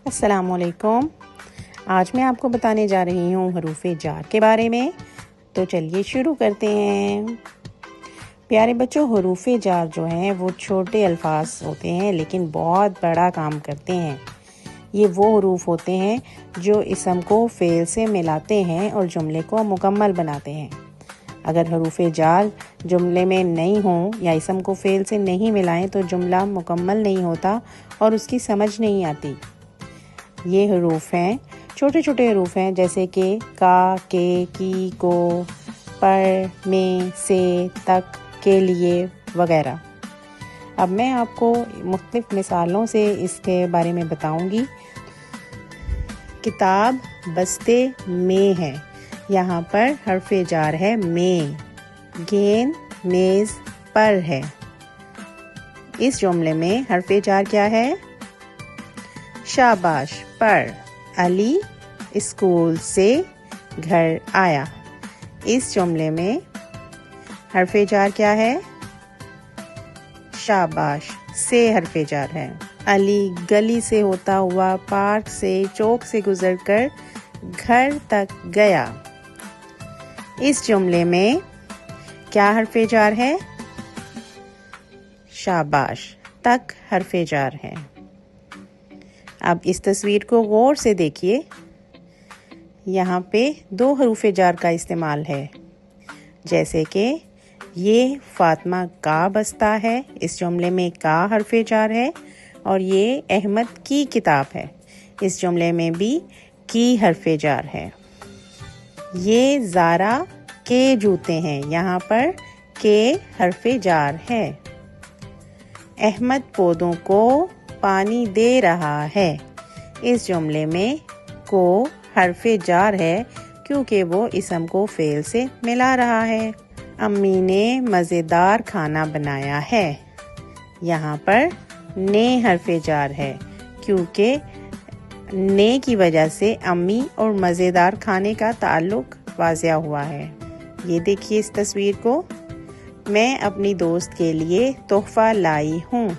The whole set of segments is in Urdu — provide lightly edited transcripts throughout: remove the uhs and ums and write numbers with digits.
السلام علیکم۔ آج میں آپ کو بتانے جا رہی ہوں حروف جار کے بارے میں، تو چلیے شروع کرتے ہیں۔ پیارے بچوں، حروف جار جو ہیں وہ چھوٹے الفاظ ہوتے ہیں لیکن بہت بڑا کام کرتے ہیں۔ یہ وہ حروف ہوتے ہیں جو اسم کو فعل سے ملاتے ہیں اور جملے کو مکمل بناتے ہیں۔ اگر حروف جار جملے میں نہیں ہوں یا اسم کو فعل سے نہیں ملائیں تو جملہ مکمل نہیں ہوتا اور اس کی سمجھ نہیں آتی۔ یہ حروف ہیں، چھوٹے چھوٹے حروف ہیں جیسے کہ کا، کے، کی، کو، پر، میں، سے، تک، کے لیے وغیرہ۔ اب میں آپ کو مختلف مثالوں سے اس کے بارے میں بتاؤں گی۔ کتاب بستے میں ہے، یہاں پر حرف جار ہے میں۔ گیند میز پر ہے، اس جملے میں حرف جار کیا ہے؟ شاباش پر۔ علی اسکول سے گھر آیا، اس جملے میں حرف جار کیا ہے؟ شاباش سے حرف جار ہے۔ علی گلی سے ہوتا ہوا پارک سے چوک سے گزر کر گھر تک گیا، اس جملے میں کیا حرف جار ہے؟ شاباش تک حرف جار ہے۔ اب اس تصویر کو غور سے دیکھیے، یہاں پہ دو حروف جار کا استعمال ہے، جیسے کہ یہ فاطمہ کا بستہ ہے، اس جملے میں کا حرف جار ہے، اور یہ احمد کی کتاب ہے، اس جملے میں بھی کی حرف جار ہے۔ یہ زارا کے جوتے ہیں، یہاں پر کے حرف جار ہے۔ احمد پودوں کو پانی دے رہا ہے، اس جملے میں کو حرف جار ہے کیونکہ وہ اسم کو فعل سے ملا رہا ہے۔ امی نے مزیدار کھانا بنایا ہے، یہاں پر نے حرف جار ہے کیونکہ نے کی وجہ سے امی اور مزیدار کھانے کا تعلق واضح ہوا ہے۔ یہ دیکھیے اس تصویر کو، میں اپنی دوست کے لیے تحفہ لائی ہوں،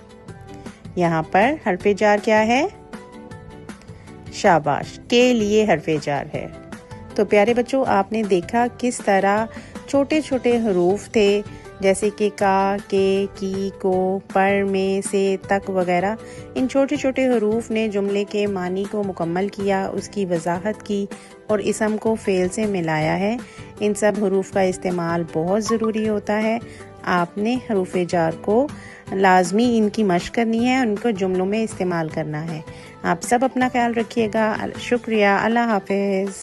یہاں پر حرف جار کیا ہے؟ شاباش کے لیے حرف جار ہے۔ تو پیارے بچوں، آپ نے دیکھا کس طرح چھوٹے چھوٹے حروف تھے، جیسے کہ کا، کے، کی، کو، پر، میں، سے، تک وغیرہ۔ ان چھوٹے چھوٹے حروف نے جملے کے معنی کو مکمل کیا، اس کی وضاحت کی اور اسم کو فعل سے ملایا ہے۔ ان سب حروف کا استعمال بہت ضروری ہوتا ہے۔ آپ نے حروف جار کو لازمی ان کی مشق کرنی ہے، ان کو جملوں میں استعمال کرنا ہے۔ آپ سب اپنا خیال رکھیے گا۔ شکریہ، اللہ حافظ۔